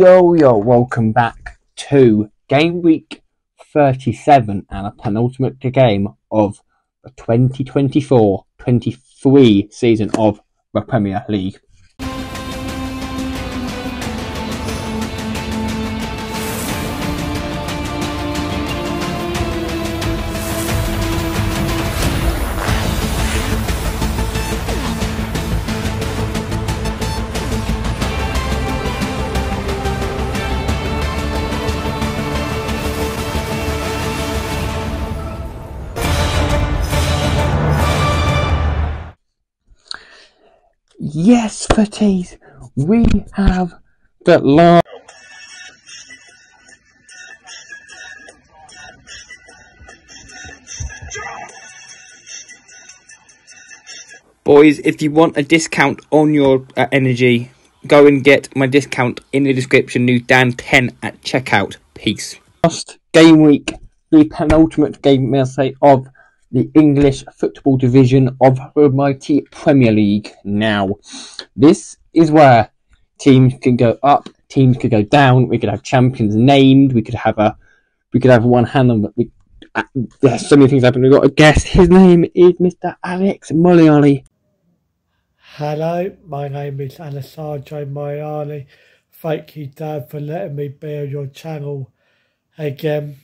Yo, welcome back to Game Week 37 and a penultimate game of the 2024-23 season of the Premier League. Yes, Footies, we have the last. Boys, if you want a discount on your energy, go and get my discount in the description. New Dan10 at checkout. Peace. Last game week, the penultimate game, may I say, of the English football division of the mighty Premier League. Now, this is where teams can go up, teams could go down. We could have champions named. We could have one hand on. There's so many things happening. We've got a guest. His name is Mr. Alex Moliali. Hello, my name is Alessandro Moliali. Thank you, Dad, for letting me be on your channel again.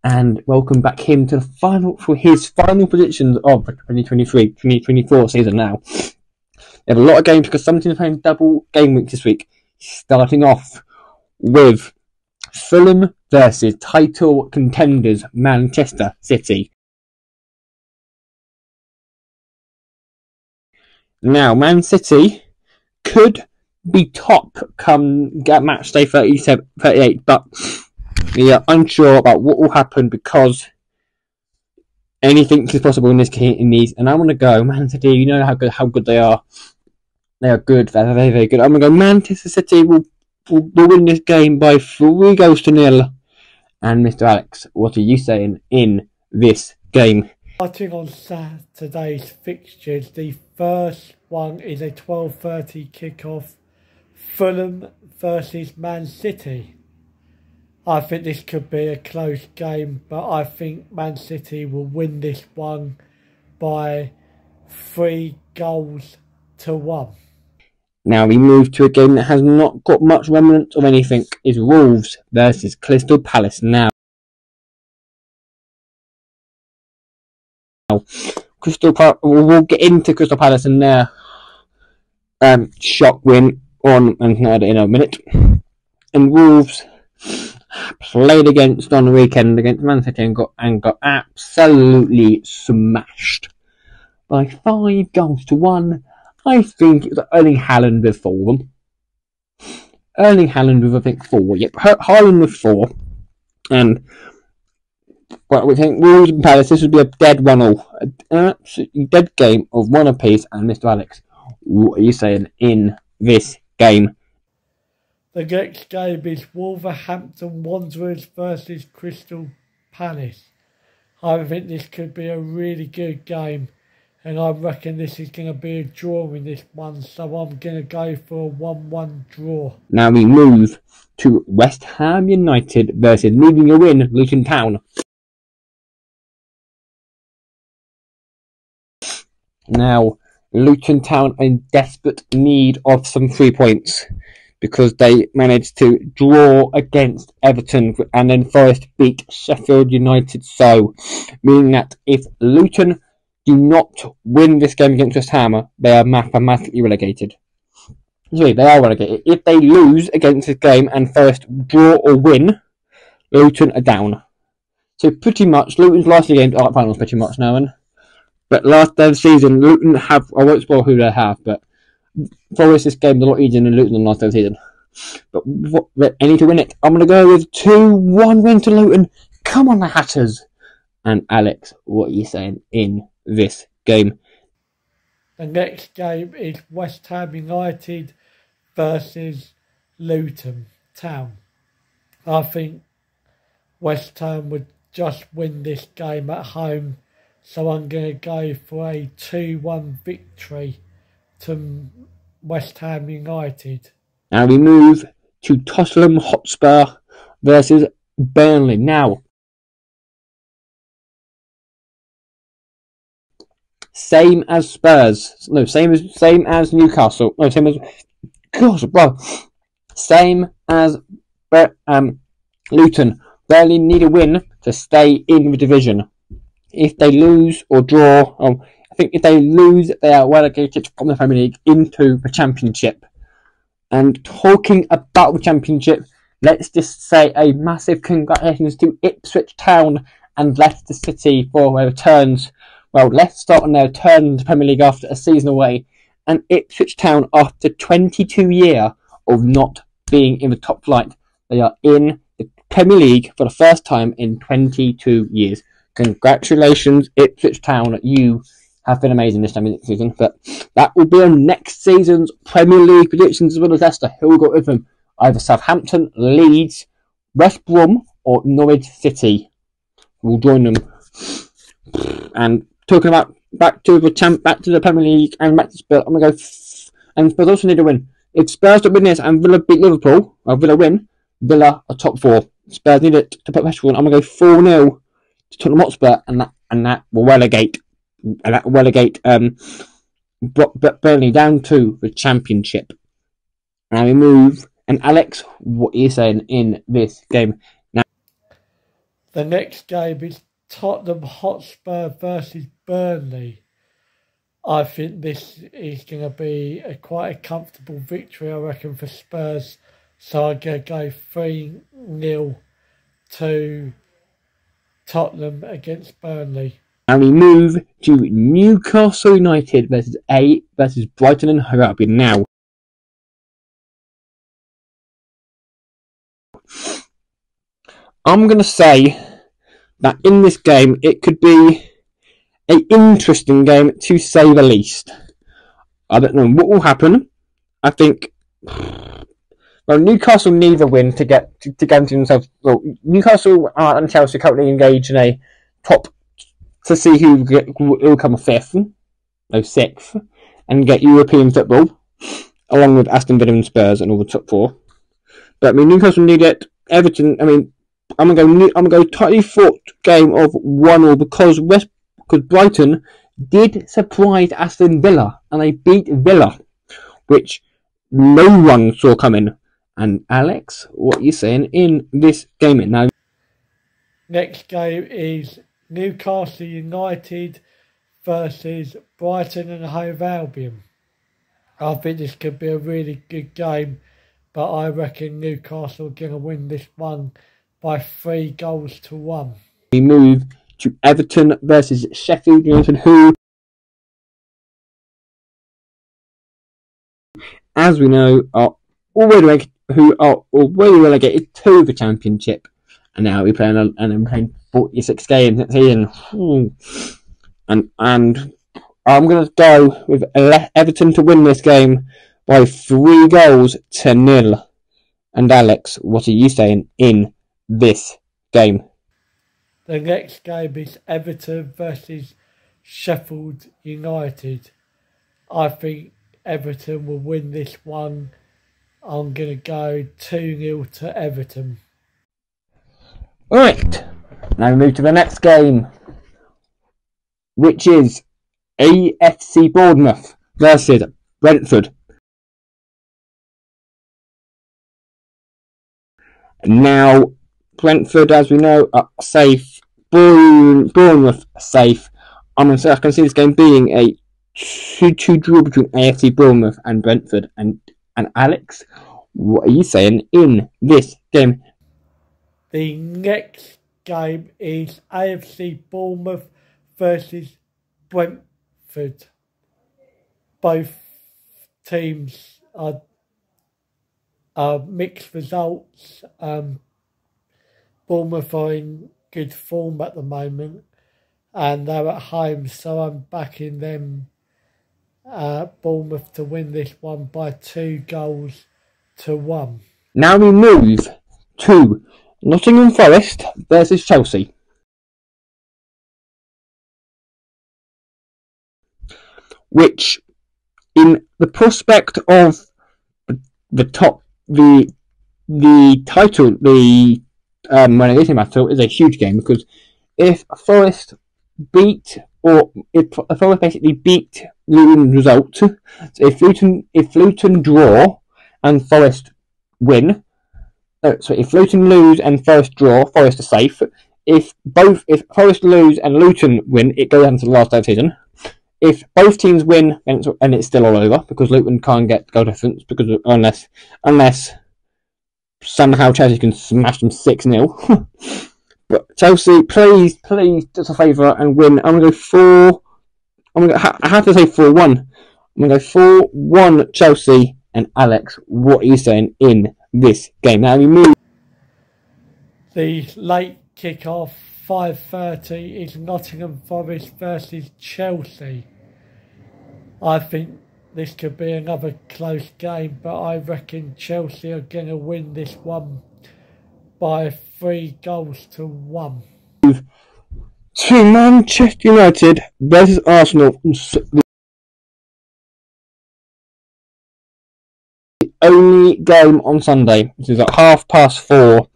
And welcome back him to his final predictions of the 2023-2024 season now. We have a lot of games because some teams are playing double game weeks this week. Starting off with Fulham versus title contenders Manchester City. Now, Man City could be top come match day 38, but we are unsure about what will happen because anything is possible in these. And I'm going to go Man City. You know how good they are. They are good. They're very, very good. I'm going to go Manchester City will win this game by 3-0. And Mr. Alex, what are you saying in this game? Starting on Saturday's fixtures, the first one is a 12:30 kickoff. Fulham versus Man City. I think this could be a close game, but I think Man City will win this one by 3-1. Now we move to a game that has not got much remnant of anything. It's Wolves versus Crystal Palace. Now, we'll get into Crystal Palace and their shock win in a minute. And Wolves played on the weekend against Man City and got absolutely smashed by 5-1. I think it was Erling Haaland with 4 of them. Erling Haaland with, I think, 4. Yep, Haaland with 4. And what we think, Wolves and Palace, this would be a dead 1-1. An absolutely dead game of one apiece. And Mr. Alex, what are you saying in this game? The next game is Wolverhampton Wanderers versus Crystal Palace. I think this could be a really good game, and I reckon this is going to be a draw in this one, so I'm going to go for a 1-1 draw. Now we move to West Ham United versus needing a win, Luton Town. Now, Luton Town are in desperate need of some 3 points, because they managed to draw against Everton and then Forest beat Sheffield United. So, meaning that if Luton do not win this game against West Ham, they are mathematically relegated. Sorry, they are relegated. If they lose against this game and Forest draw or win, Luton are down. So pretty much, Luton's last game are finals pretty much now. But last day of the season, Luton have, I won't spoil who they have, but Forest this game is a lot easier than Luton on last day of the season. But they need to win it. I'm going to go with 2-1 win to Luton. Come on, the Hatters. And Alex, what are you saying in this game? The next game is West Ham United versus Luton Town. I think West Ham would just win this game at home, so I'm going to go for a 2-1 victory to West Ham United. Now we move to Tottenham Hotspur versus Burnley. Now, same as Spurs. No, same as Newcastle. No, same as. Gosh, bro. Same as Luton. Burnley need a win to stay in the division. If they lose or draw, I think if they lose, they are relegated from the Premier League into the Championship. And talking about the Championship, let's just say a massive congratulations to Ipswich Town and Leicester City for their returns. Well, Leicester start on their return to the Premier League after a season away, and Ipswich Town, after 22 years of not being in the top flight, they are in the Premier League for the first time in 22 years. Congratulations, Ipswich Town. You have been amazing this time in the season. But that will be on next season's Premier League predictions, as well as Leicester, who will go with them. Either Southampton, Leeds, West Brom, or Norwich City will join them. And talking about back to the Premier League and back to Spurs, I'm gonna go. And Spurs also need a win. If Spurs don't win this and Villa beat Liverpool, or Villa win, Villa are top 4. Spurs need it to put pressure on. I'm gonna go 4-0 to Tottenham Hotspur, and that will relegate Burnley down to the Championship. Now we move. And Alex, what are you saying in this game? Now, the next game is Tottenham Hotspur versus Burnley. I think this is going to be quite a comfortable victory, I reckon, for Spurs. So I'm going to go 3-0 to Tottenham against Burnley. And we move to Newcastle United versus Brighton and Hove Albion. Now, I'm going to say that in this game, it could be an interesting game, to say the least. I don't know what will happen. I think, well, Newcastle need a win to get into themselves. Well, Newcastle and Chelsea currently engaged in a top to see who will come 6th, and get European football, along with Aston Villa and Spurs and all the top 4. But I mean, Newcastle need it. Everton, I mean, I'm gonna go tightly fought game of 1-1 because Brighton did surprise Aston Villa and they beat Villa, which no one saw coming. And Alex, what are you saying in this game now? Next game is Newcastle United versus Brighton and Hove Albion. I think this could be a really good game, but I reckon Newcastle are going to win this one by 3-1. We move to Everton versus Sheffield United, who, as we know, are already relegated to the Championship, and now we're playing 46 games next season. And I'm going to go with Everton to win this game by 3-0. And Alex, what are you saying in this game? The next game is Everton versus Sheffield United. I think Everton will win this one. I'm going to go 2-0 to Everton. Alright, now we move to the next game, which is AFC Bournemouth versus Brentford. Now, Brentford, as we know, are safe. Bournemouth safe. I can see this game being a 2-2 draw between AFC Bournemouth and Brentford. And Alex, what are you saying in this game? The next game is AFC Bournemouth versus Brentford. Both teams are mixed results. Bournemouth are in good form at the moment, and they're at home, so I'm backing them, Bournemouth, to win this one by 2-1. Now we move to Nottingham Forest versus Chelsea. Which, in the prospect of the top the title, the relegation battle is a huge game, because if Forest beat, or if Forest basically beat Luton's result, so if Luton draw and Forest win, so if Luton lose and Forest draw, Forest are safe. If Forest lose and Luton win, it goes down to the last day of the season. If both teams win, and it's still all over, because Luton can't get goal difference, because unless somehow Chelsea can smash them 6-0. But Chelsea, please do us a favour and win. I'm gonna go 4. I have to say 4-1. I'm gonna go 4-1 Chelsea. And Alex, what are you saying in this game? Now we move. The late kick-off, 5:30, is Nottingham Forest versus Chelsea. I think this could be another close game, but I reckon Chelsea are going to win this one by 3-1. To Manchester United versus Arsenal. The only game on Sunday, which is at 4:30.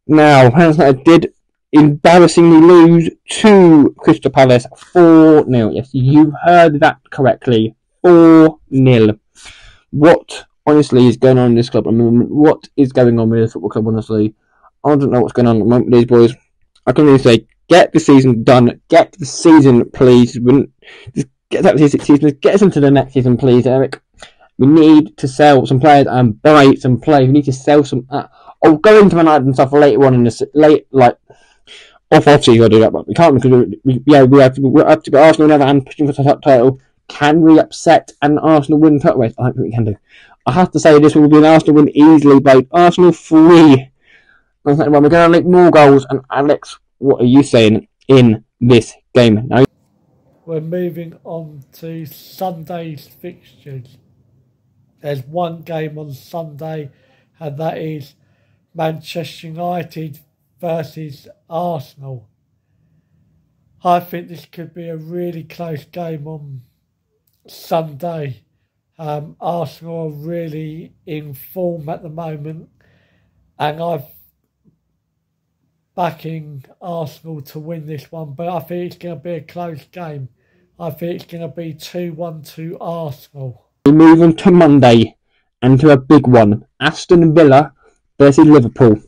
Now, Manchester United did embarrassingly lose to Crystal Palace 4-0. Yes, you heard that correctly. 4-0. What honestly is going on in this club at the moment? What is going on with the football club, honestly? I don't know what's going on at the moment with these boys. I can only say, get the season done. Get the season, please. Just get that season. Get us into the next season, please, Eric. We need to sell some players and buy some players. We need to sell some. I'll go into Man United and stuff later on in this off season. I'll do that, but we can't, because we're up to go Arsenal on the other hand, pushing for the top title. Can we upset an Arsenal win title race? I don't think we can do. I have to say this will be an Arsenal win easily by Arsenal 3. We're going to make more goals. And Alex, what are you saying in this game? Now, we're moving on to Sunday's fixtures. There's one game on Sunday, and that is Manchester United versus Arsenal. I think this could be a really close game on Sunday. Arsenal are really in form at the moment, and I'm backing Arsenal to win this one, but I think it's going to be a close game. I think it's going to be 2-1 to Arsenal. We move on to Monday and to a big one. Aston Villa versus Liverpool.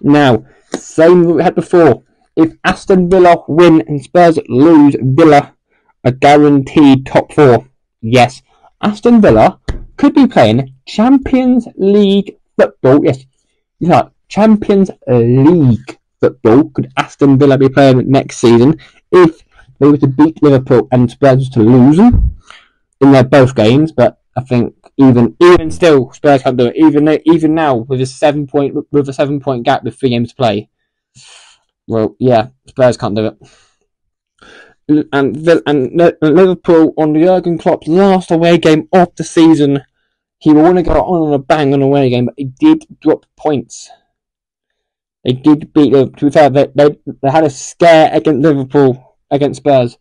Now, same as we had before. If Aston Villa win and Spurs lose, Villa are guaranteed top 4. Yes, Aston Villa could be playing Champions League football. Yes, Champions League football could Aston Villa be playing next season if they were to beat Liverpool and Spurs to lose in their both games. But I think even still, Spurs can't do it. Even now, with a 7-point gap with 3 games to play. Well, yeah, Spurs can't do it. And Liverpool, on Jurgen Klopp's last away game of the season, he will want to go on a bang on away game, but he did drop points. They did beat them. To be fair, they had a scare against Liverpool, against Spurs.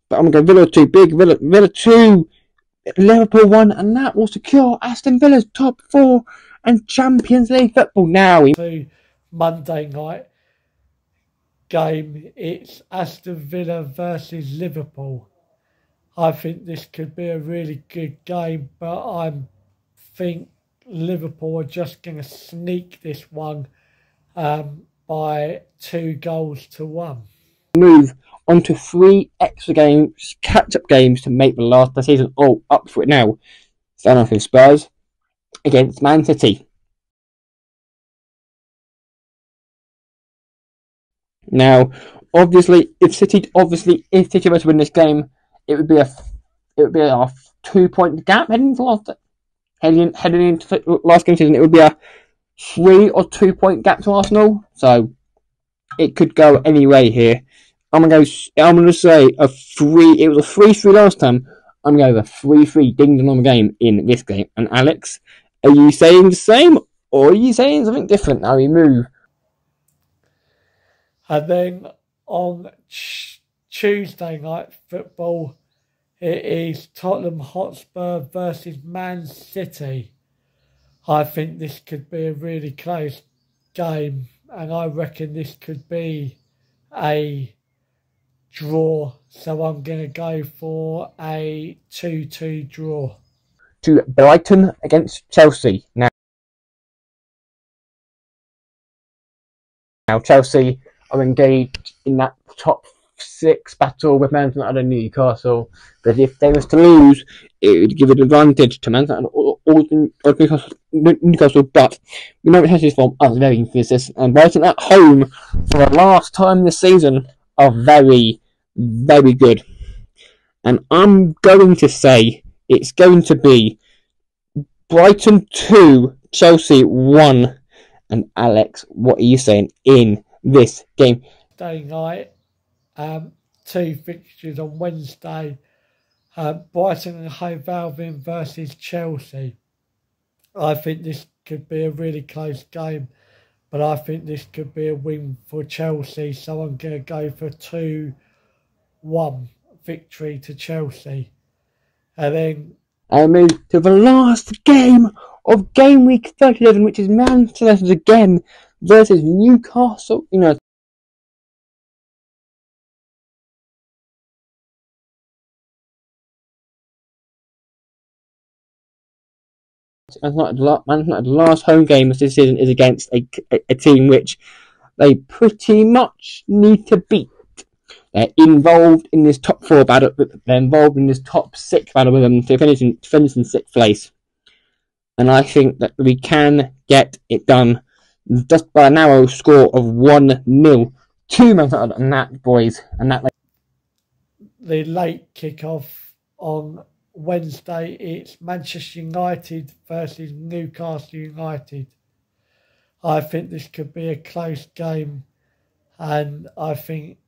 But I'm going to go Villa 2, big Villa 2, Liverpool 1, and that will secure Aston Villa's top 4 and Champions League football now. Monday night game, it's Aston Villa versus Liverpool. I think this could be a really good game, but I think Liverpool are just going to sneak this one by 2-1. Move on to 3 extra games, catch-up games to make the last of the season all up for it now. Starting off with Spurs against Man City. Now, obviously, if City were to win this game, it would be a 2-point gap heading into last game season. It would be a 3 or 2 point gap to Arsenal, so it could go any way here. I'm gonna say a 3. It was a 3-3 last time. I'm gonna go with a 3-3 ding dong game in this game. And Alex, are you saying the same, or are you saying something different? Now we move. And then on Tuesday night football, It is Tottenham Hotspur versus Man City. I think this could be a really close game, and I reckon this could be a draw. So I'm going to go for a 2-2 draw. To Brighton against Chelsea. Now Chelsea are engaged in that top 6 battle with Man United and Newcastle. But if they was to lose, it would give an advantage to Man United or Newcastle. But we know Chelsea's form are very inconsistent, and Brighton at home for the last time this season are very, very good. And I'm going to say it's going to be Brighton 2, Chelsea 1. And Alex, what are you saying in this game? Day night, 2 fixtures on Wednesday. Brighton and Hove Albion versus Chelsea. I think this could be a really close game, but I think this could be a win for Chelsea. So I'm going to go for 2-1 victory to Chelsea. And then I move to the last game of game week 37, which is Manchester United again versus Newcastle United. Manchester United's last home game of this season is against a team which they pretty much need to beat. They're involved in this top 4 battle. They're involved in this top 6 battle with them to finish in 6th place. And I think that we can get it done just by a narrow score of 1-0 to Man United. And that, boys, and that. The late kickoff on Wednesday, it's Manchester United versus Newcastle United. I think this could be a close game, and I think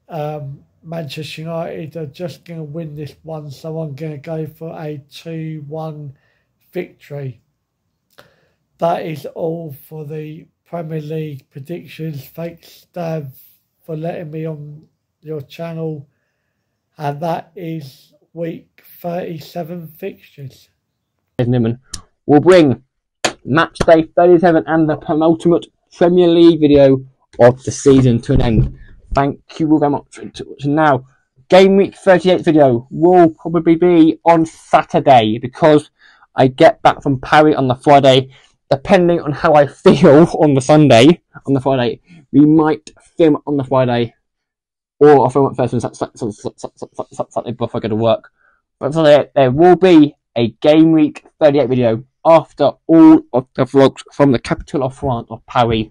Manchester United are just going to win this one, so I'm going to go for a 2-1 victory. That is all for the Premier League predictions. Thanks, Stav, for letting me on your channel. And that is week 37 fixtures. Newman will bring match day 37 and the penultimate Premier League video of the season to an end. Thank you very much for watching. Now, game week 38 video will probably be on Saturday because I get back from Paris on the Friday. Depending on how I feel on the Sunday, on the Friday, we might film on the Friday, or I'll film it first on Saturday before I go to work. But so there will be a game week 38 video after all of the vlogs from the capital of France, of Paris.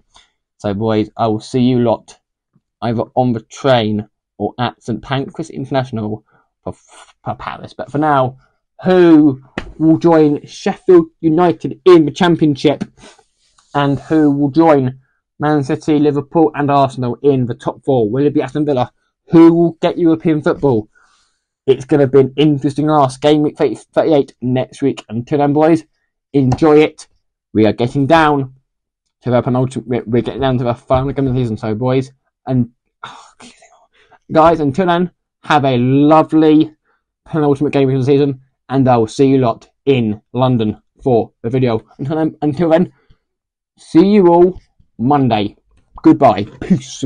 So boys, I will see you lot either on the train or at St Pancras International for Paris. But for now, who will join Sheffield United in the Championship, and who will join Man City, Liverpool and Arsenal in the top 4? Will it be Aston Villa? Who will get European football? It's going to be an interesting ask. Game week 38 next week. Until then, boys, enjoy it. We are getting down to the penultimate. We're getting down to the final game of the season. So, boys and guys, until then, have a lovely penultimate game of the season, and I will see you lot in London for the video. Until then, see you all Monday. Goodbye. Peace.